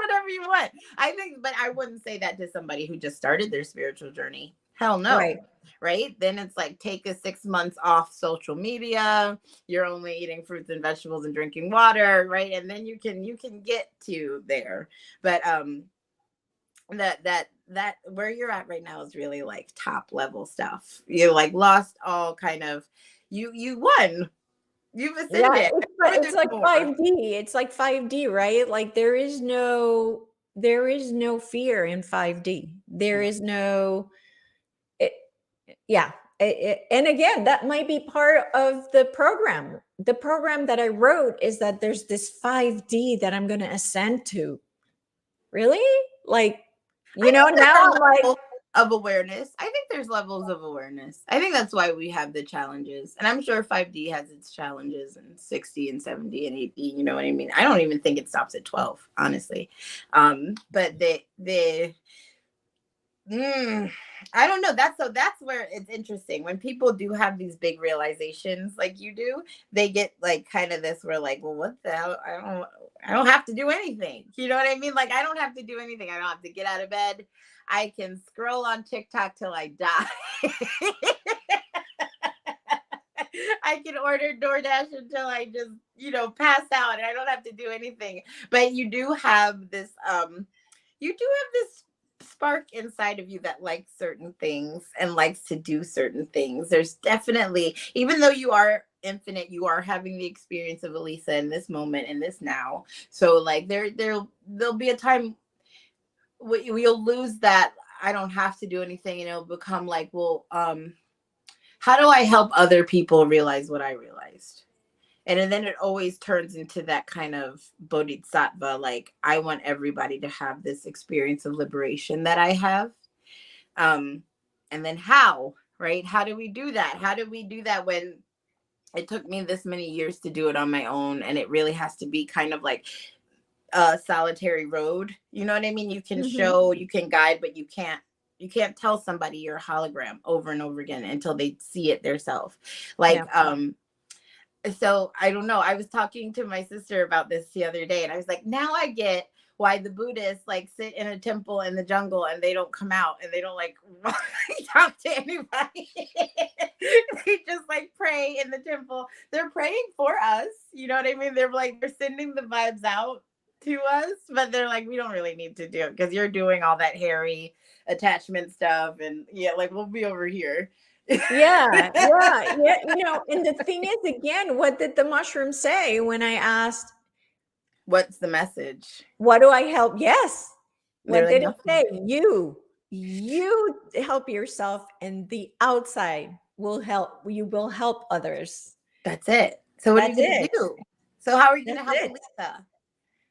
whatever you want. I think, but I wouldn't say that to somebody who just started their spiritual journey. Hell no. Right? Then it's like, take a 6 months off social media. You're only eating fruits and vegetables and drinking water, right? And then you can get to there. But that where you're at right now is really like top level stuff. You like lost all kind of, you won. You've ascended. Yeah, it's like 5D. It's like 5D, right? Like there is no fear in 5D. There is no and again, that might be part of the program. The program that I wrote is that there's this 5D that I'm going to ascend to. Really? Like, you know, now I'm like, of awareness. I think there's levels of awareness. I think that's why we have the challenges. And I'm sure 5D has its challenges, and 60 and 70 and 80, you know what I mean? I don't even think it stops at 12, honestly. But I don't know. That's where it's interesting. When people do have these big realizations like you do, they get like kind of this, we're like, well, what the hell? I don't have to do anything. You know what I mean? Like, I don't have to do anything. I don't have to get out of bed. I can scroll on TikTok till I die. I can order DoorDash until I just, pass out, and I don't have to do anything. But you do have this, spark inside of you that likes certain things and likes to do certain things. There's definitely, even though you are infinite, you are having the experience of Elisa in this moment, in this now. So like there'll be a time you'll lose that I don't have to do anything, and it'll become like, well, how do I help other people realize what I realized? And then it always turns into that kind of bodhisattva, like I want everybody to have this experience of liberation that I have. And then how, right? How do we do that? How do we do that when it took me this many years to do it on my own? And it really has to be kind of like a solitary road. You know what I mean? You can Mhm. show, you can guide, but you can't tell somebody you're a hologram over and over again until they see it themselves. Like, Yeah. so I don't know. I was talking to my sister about this the other day, and I was like, now I get why the Buddhists like sit in a temple in the jungle and they don't come out and they don't like talk to anybody. They just like pray in the temple. They're praying for us. You know what I mean? They're sending the vibes out to us, but they're like, we don't really need to do it because you're doing all that hairy attachment stuff. And yeah, like we'll be over here. Yeah, yeah, yeah, and the thing is, again, what did the mushroom say when I asked, What's the message? "What do I help?" Yes. They're What like, did it nothing. say? You help yourself, and the outside you will help others. That's it. So what are you That's gonna it. do? So how are you That's gonna help it. Elisa?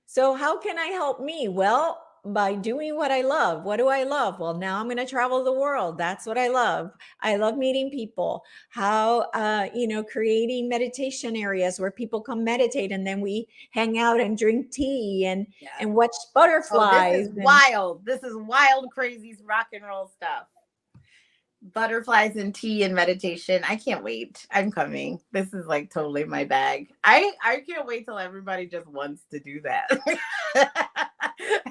So how can I help me? Well, by doing what I love. What do I love? Well, now I'm going to travel the world. That's what I love. I love meeting people. How creating meditation areas where people come meditate, and then we hang out and drink tea Yes. and watch Oh, this is butterflies and wild. This is wild, crazy rock and roll stuff. Butterflies and tea and meditation. I can't wait. I'm coming. This is like totally my bag. I can't wait till everybody just wants to do that.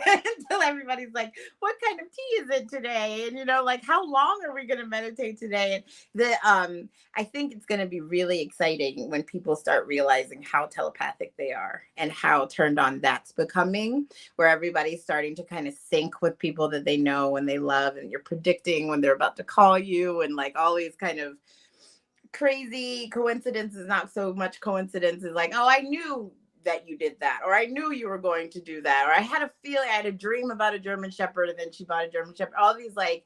Until everybody's like, what kind of tea is it today? And like how long are we gonna meditate today? And I think it's gonna be really exciting when people start realizing how telepathic they are and how turned on that's becoming, where everybody's starting to kind of sync with people that they know and they love, and you're predicting when they're about to call you, and like all these kind of crazy coincidences, not so much coincidences, like, oh, I knew that you did that, or I knew you were going to do that, or I had a feeling, I had a dream about a German Shepherd, and then she bought a German Shepherd. All these like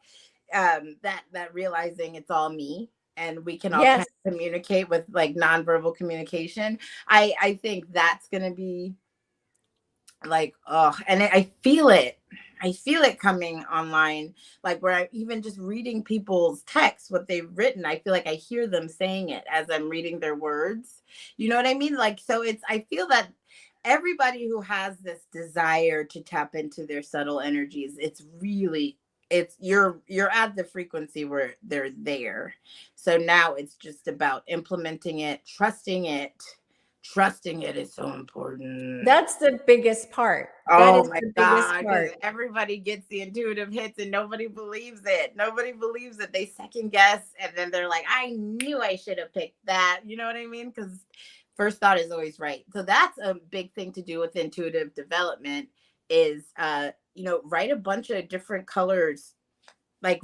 that realizing it's all me, and we can all kind yes, of communicate with like nonverbal communication. I think that's gonna be like, oh, and I feel it. I feel it coming online, like where I even just reading people's texts, what they've written. I feel like I hear them saying it as I'm reading their words. You know what I mean? Like, so I feel that everybody who has this desire to tap into their subtle energies, you're at the frequency where they're there. So now it's just about implementing it, trusting it. Trusting it is so important. that's the biggest part. That Oh is my the biggest God, because part. everybody gets the intuitive hits and nobody believes it. Nobody believes it. They second guess and then they're like, I knew I should have picked that. You know what I mean? Because first thought is always right. So that's a big thing to do with intuitive development is, write a bunch of different colors. Like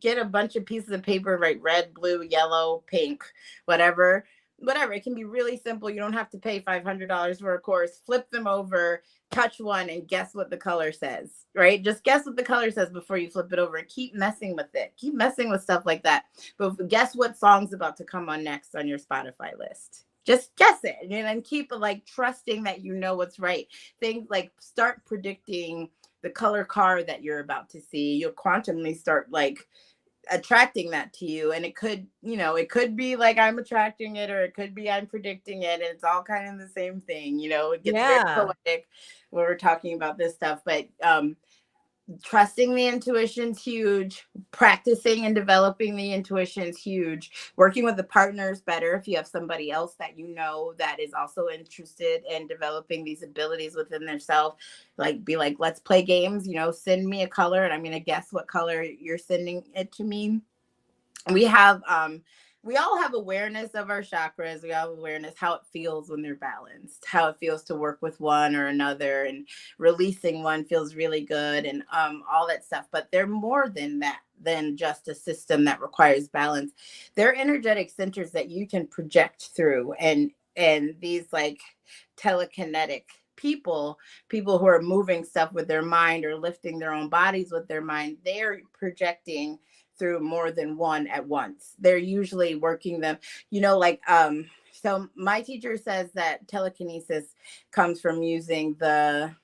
get a bunch of pieces of paper, write red, blue, yellow, pink, whatever. It can be really simple. You don't have to pay $500 for a course. Flip them over, touch one, and guess what the color says, right? Just guess what the color says before you flip it over, and keep messing with it. Keep messing with stuff like that. But guess what song's about to come on next on your Spotify list? Just guess it, and then keep like trusting that you know what's right. Things like start predicting the color car that you're about to see. You'll quantumly start like attracting that to you, and it could be like I'm attracting it, or it could be I'm predicting it, and it's all kind of the same thing. It gets very Yeah. poetic when we're talking about this stuff, but trusting the intuition's huge. Practicing and developing the intuition's huge. Working with the partners better if you have somebody else that you know that is also interested in developing these abilities within themselves. Like, be like, let's play games. Send me a color, and I'm gonna guess what color you're sending it to me. We all have awareness of our chakras. We all have awareness how it feels when they're balanced, how it feels to work with one or another, and releasing one feels really good, and all that stuff. But they're more than that, than just a system that requires balance. They're energetic centers that you can project through, and these like telekinetic people who are moving stuff with their mind or lifting their own bodies with their mind, they're projecting through more than one at once. They're usually working them, like So my teacher says that telekinesis comes from using the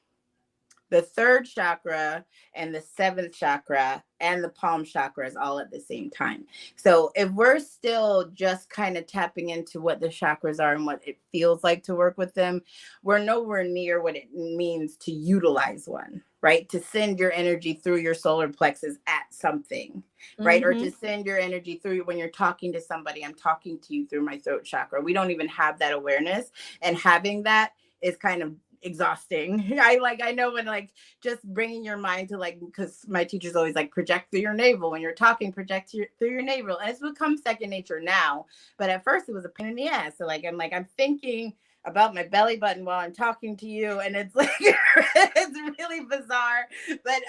third chakra and the seventh chakra and the palm chakras all at the same time. So if we're still just kind of tapping into what the chakras are and what it feels like to work with them, we're nowhere near what it means to utilize one, right? To send your energy through your solar plexus at something, right? Or to send your energy through when you're talking to somebody. I'm talking to you through my throat chakra. We don't even have that awareness, and having that is kind of exhausting. I know when like just bringing your mind to like, because my teacher's always like project through your navel when you're talking, project through your navel, and it's become second nature now, but at first it was a pain in the ass. So like I'm thinking about my belly button while I'm talking to you, and it's like it's really bizarre, but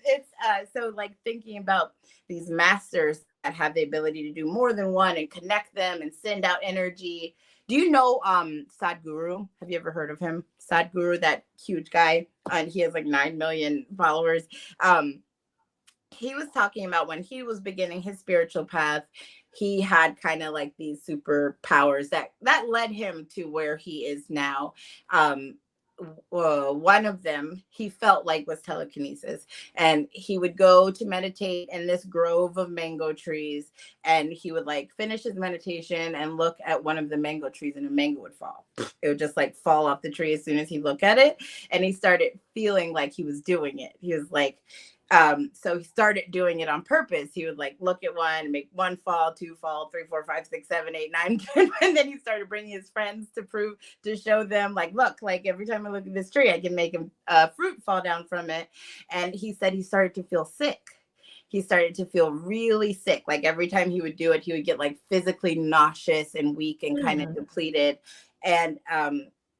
it's so like thinking about these masters that have the ability to do more than one and connect them and send out energy. Do you know Sadhguru? Have you ever heard of him? Sadhguru, that huge guy, and he has like 9 million followers. He was talking about when he was beginning his spiritual path, he had kind of like these superpowers that led him to where he is now. One of them he felt like was telekinesis, and he would go to meditate in this grove of mango trees, and he would like finish his meditation and look at one of the mango trees, and a mango would fall. It would just like fall off the tree as soon as he looked at it, and he started feeling like he was doing it. He was like, so he started doing it on purpose. He would like look at one, make one fall, two fall, 3, 4, 5, 6, 7, 8, 9, 10. And then he started bringing his friends to show them like, look, like every time I look at this tree, I can make a fruit fall down from it. And he said he started to feel sick. He started to feel really sick. Like every time he would do it, he would get like physically nauseous and weak and kind of depleted. And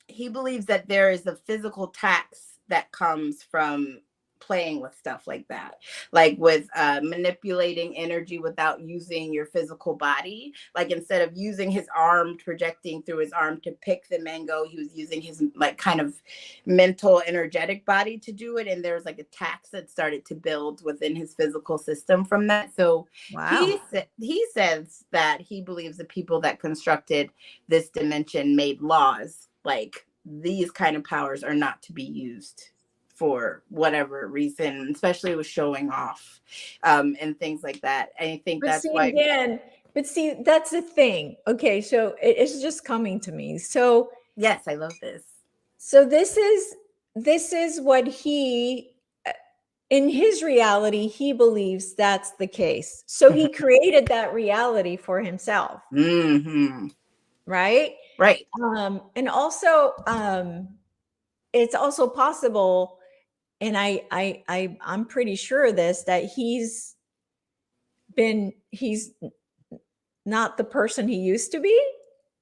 he believes that there is a physical tax that comes from playing with stuff like that, like with manipulating energy without using your physical body. Like instead of using his arm, projecting through his arm to pick the mango, he was using his like kind of mental energetic body to do it, and there's like a tax that started to build within his physical system from that. So Wow. he says that he believes the people that constructed this dimension made laws like these kind of powers are not to be used for whatever reason, especially with showing off and things like that. And I think But that's see, why. again, that's the thing. Okay, so it's just coming to me. So Yes, I love this. this is what he in his reality, he believes that's the case. So he created that reality for himself, right? Right. And also, it's also possible, and I'm pretty sure of this, that he's not the person he used to be.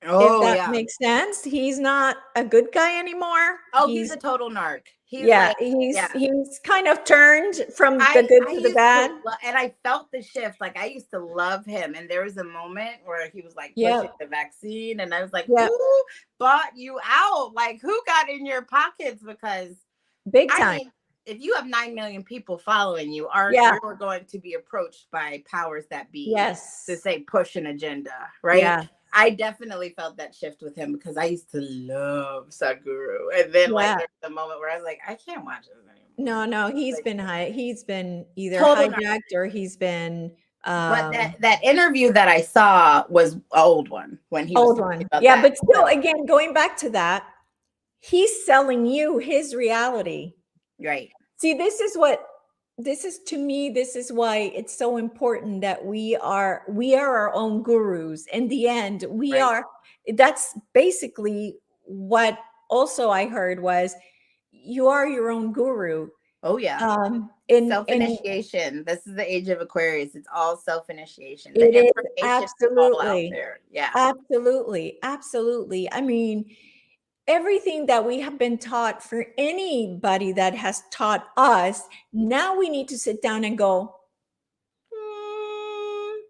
If Oh that yeah. makes sense. He's not a good guy anymore. Oh, he's a total narc. He's Yeah, like, yeah. he's kind of turned from the I good to the used bad. and I felt the shift. Like I used to love him, and there was a moment where he was like Yeah. pushing the vaccine, and I was like, Yeah. who bought you out? Like who got in your pockets? Because Big I time. mean, if you have 9 million people following you, you're going to be approached by powers that be Yes. to say push an agenda, right? Yeah. I definitely felt that shift with him because I used to love Sadhguru. And then like there's the moment where I was like, I can't watch this anymore. No, he's been either Total hijacked or he's been but that interview that I saw was an old one when he was old talking one. about Yeah, that. but still, again, going back to that, he's selling you his reality. Right. See, to me, this is why it's so important that we are our own gurus. In the end, that's basically what also I heard was you are your own guru. Oh yeah. Self-initiation. This is the age of Aquarius. It's all self-initiation. The It is information is all out there. Yeah. Absolutely. Absolutely. I mean, everything that we have been taught, for anybody that has taught us, now we need to sit down and go,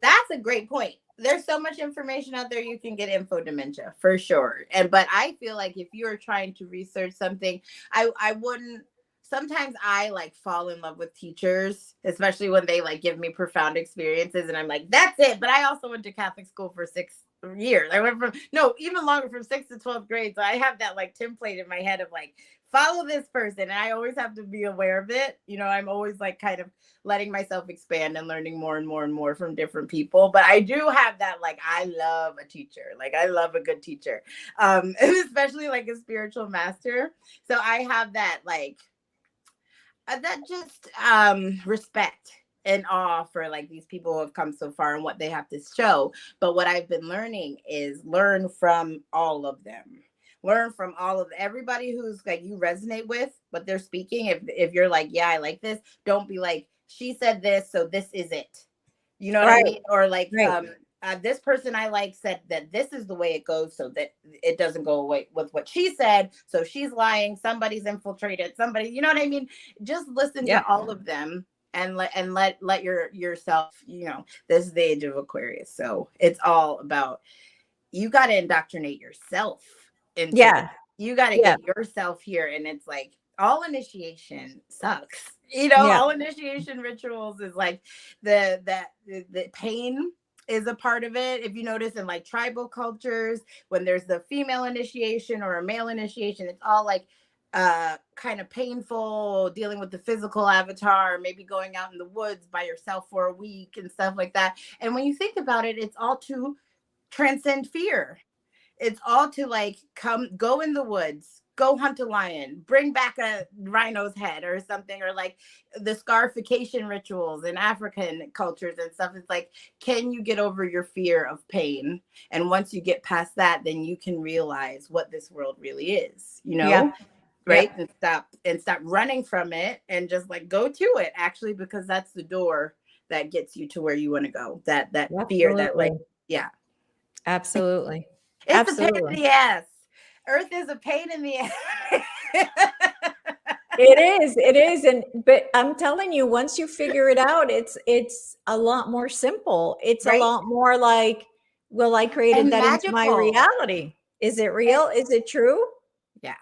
That's a great point. There's so much information out there, you can get info dementia for sure. But I feel like if you're trying to research something, I wouldn't. Sometimes I like fall in love with teachers, especially when they like give me profound experiences, and I'm like, that's it. But I also went to Catholic school for years. I went from, no, even longer, from 6th to 12th grade. So I have that like template in my head of like, follow this person. And I always have to be aware of it. You know, I'm always like kind of letting myself expand and learning more and more and more from different people. But I do have that, like, I love a teacher. Like, I love a good teacher, especially like a spiritual master. So I have that, like, that just respect and awe for like these people who have come so far and what they have to show. But what I've been learning is learn from all of them. Learn from all of everybody who's like you resonate with what they're speaking. If you're like, yeah, I like this, don't be like, she said this, so this is it. You know what I mean? Or like, this person I like said that this is the way it goes, so that it doesn't go away with what she said. So she's lying. Somebody's infiltrated somebody. You know what I mean? Just listen to all of them and let yourself, you know, this is the age of Aquarius. So it's all about, you got to indoctrinate yourself into it. You got to get yourself here. And it's like, all initiation sucks. You know, all initiation rituals is like the pain is a part of it. If you notice in like tribal cultures, when there's the female initiation or a male initiation, it's all like kind of painful, dealing with the physical avatar, maybe going out in the woods by yourself for a week and stuff like that. And when you think about it, it's all to transcend fear. It's all to like go in the woods, go hunt a lion, bring back a rhino's head or something, or like the scarification rituals in African cultures and stuff. It's like, can you get over your fear of pain? And once you get past that, then you can realize what this world really is, you know? Right. And stop running from it and just like go to it, actually, because that's the door that gets you to where you want to go. That fear, that like, absolutely. It's a pain in the ass. Earth is a pain in the ass. It is. But I'm telling you, once you figure it out, it's a lot more simple. It's a lot more like, well, I created that into my reality. Is it real? Is it true? Yeah.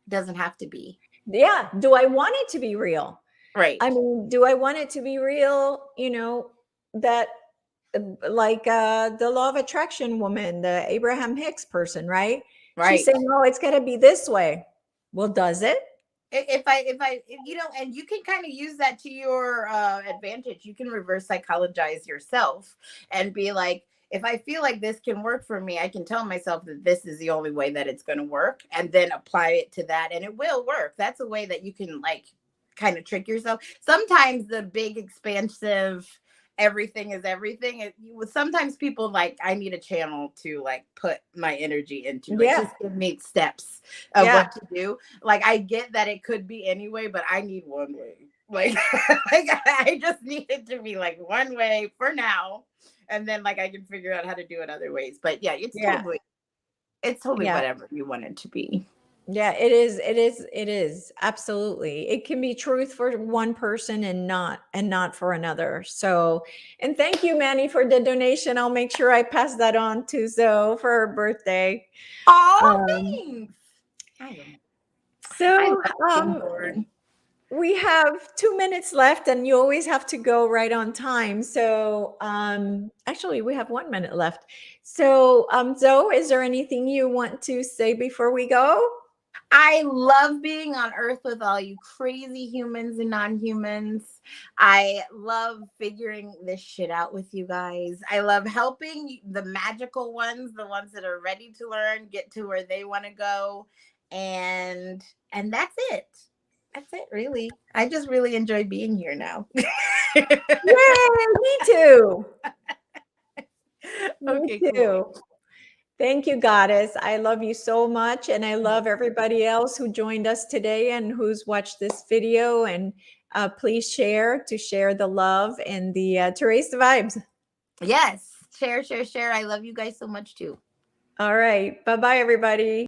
It doesn't have to be. Yeah. Do I want it to be real? Right. I mean, do I want it to be real? You know, that like the law of attraction woman, the Abraham Hicks person, right? She's saying, oh, it's got to be this way. Well, does it? If I, you know, and you can kind of use that to your advantage. You can reverse psychologize yourself and be like, if I feel like this can work for me, I can tell myself that this is the only way that it's going to work, and then apply it to that, and it will work. That's a way that you can like kind of trick yourself. Sometimes the big, expansive, everything is everything. Sometimes people like, I need a channel to like put my energy into. Like, just give me steps of what to do. Like, I get that it could be anyway, but I need one way. Like, I just need it to be like one way for now, and then like I can figure out how to do it other ways. But yeah, it's totally whatever you want it to be. Yeah, it is. It is. Absolutely. It can be truth for one person and not for another. So, and thank you, Manny, for the donation. I'll make sure I pass that on to Zoe for her birthday. Oh, thanks. So, we have 2 minutes left, and you always have to go right on time. So, actually, we have 1 minute left. So, Zoe, is there anything you want to say before we go? I love being on Earth with all you crazy humans and non-humans. I love figuring this shit out with you guys. I love helping the magical ones, the ones that are ready to learn, get to where they want to go. And that's it. That's it, really. I just really enjoy being here now. Yay, me too. Me too. Cool. Thank you, Goddess. I love you so much. And I love everybody else who joined us today and who's watched this video. And please share the love and to raise the vibes. Yes. Share. I love you guys so much too. All right. Bye-bye, everybody.